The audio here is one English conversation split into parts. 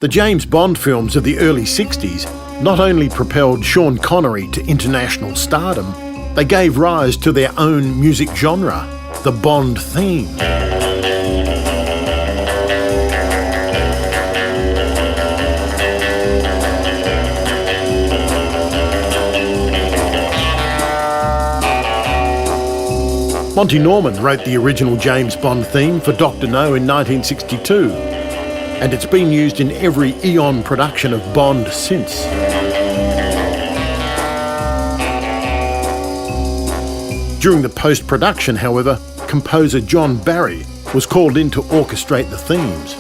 The James Bond films of the early 60s not only propelled Sean Connery to international stardom, they gave rise to their own music genre, the Bond theme. Monty Norman wrote the original James Bond theme for Dr. No in 1962, and it's been used in every Eon production of Bond since. During the post-production, however, composer John Barry was called in to orchestrate the themes.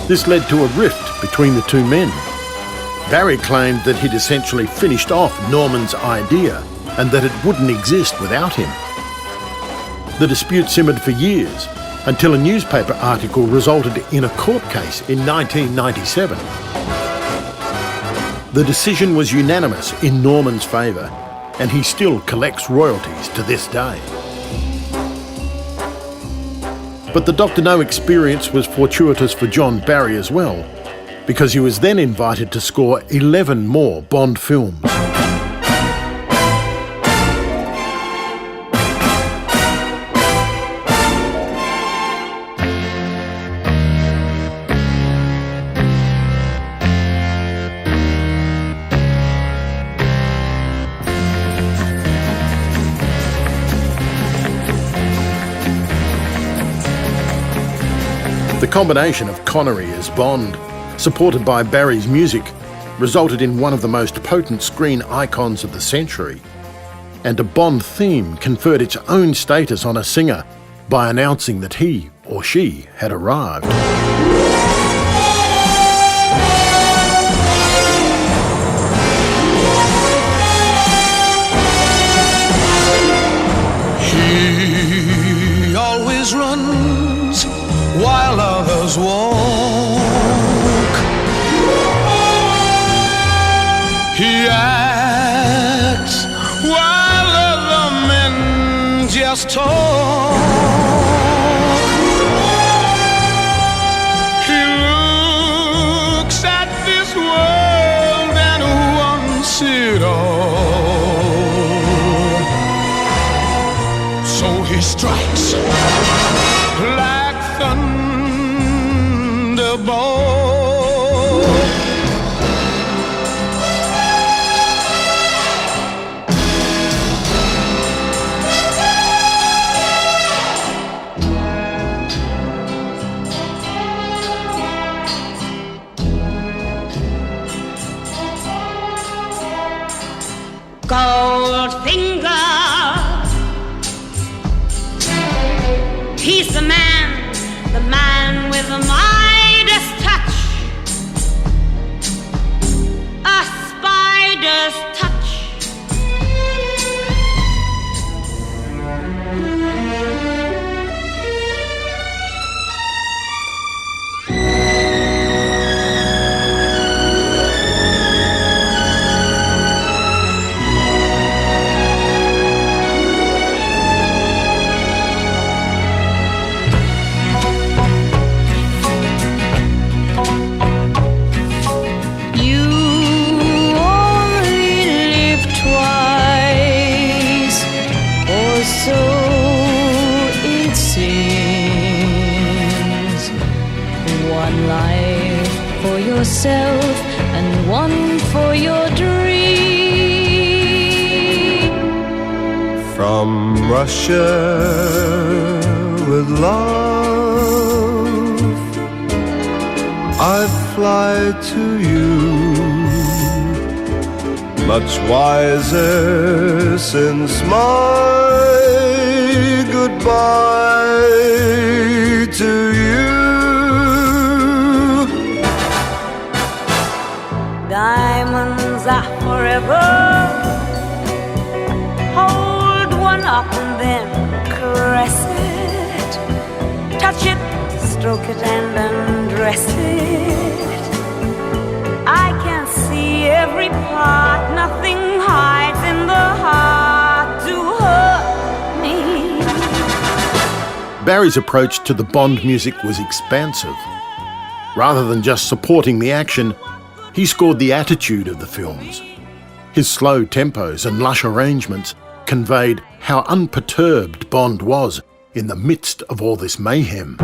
This led to a rift between the two men. Barry claimed that he'd essentially finished off Norman's idea and that it wouldn't exist without him. The dispute simmered for years until a newspaper article resulted in a court case in 1997. The decision was unanimous in Norman's favour, and he still collects royalties to this day. But the Dr. No experience was fortuitous for John Barry as well, because he was then invited to score 11 more Bond films. The combination of Connery as Bond, supported by Barry's music, resulted in one of the most potent screen icons of the century. And a Bond theme conferred its own status on a singer by announcing that he or she had arrived. He always runs while others walk. He acts while other men just talk. He looks at this world and wants it all. So he strikes like thunderbolt. Goldfinger, he's the man with the Midas touch, a spider's touch. So it seems. One life for yourself and one for your dream. From Russia with love, I fly to you, much wiser since my goodbye to you. Diamonds are forever. Hold one up and then caress it. Touch it, stroke it and undress it. I can see apart. Nothing hides in the heart to hurt me. Barry's approach to the Bond music was expansive. Rather than just supporting the action, he scored the attitude of the films. His slow tempos and lush arrangements conveyed how unperturbed Bond was in the midst of all this mayhem.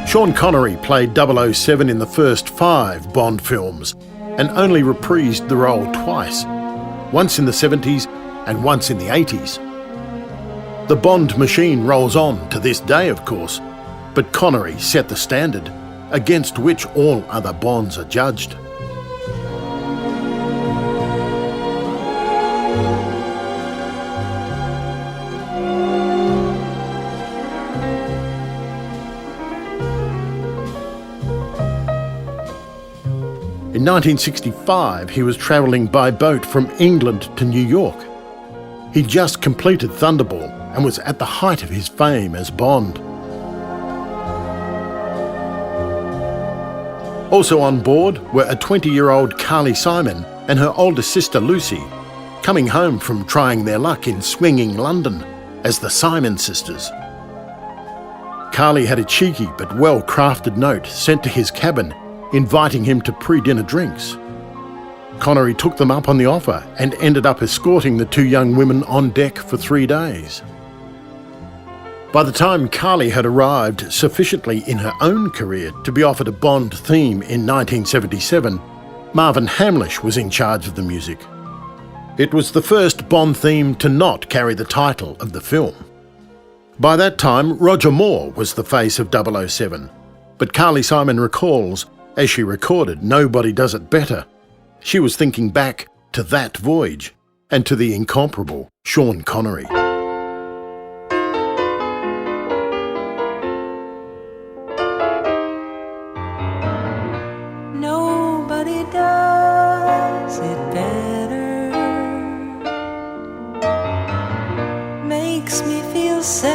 Sean Connery played 007 in the first 5 Bond films and only reprised the role twice, once in the 70s and once in the 80s. The Bond machine rolls on to this day, of course, but Connery set the standard against which all other Bonds are judged. In 1965, he was travelling by boat from England to New York. He'd just completed Thunderball and was at the height of his fame as Bond. Also on board were a 20-year-old Carly Simon and her older sister Lucy, coming home from trying their luck in swinging London as the Simon sisters. Carly had a cheeky but well-crafted note sent to his cabin inviting him to pre-dinner drinks. Connery took them up on the offer and ended up escorting the 2 young women on deck for 3 days. By the time Carly had arrived sufficiently in her own career to be offered a Bond theme in 1977, Marvin Hamlish was in charge of the music. It was the first Bond theme to not carry the title of the film. By that time, Roger Moore was the face of 007, but Carly Simon recalls, as she recorded Nobody Does It Better, she was thinking back to that voyage and to the incomparable Sean Connery. Nobody does it better. Makes me feel sad.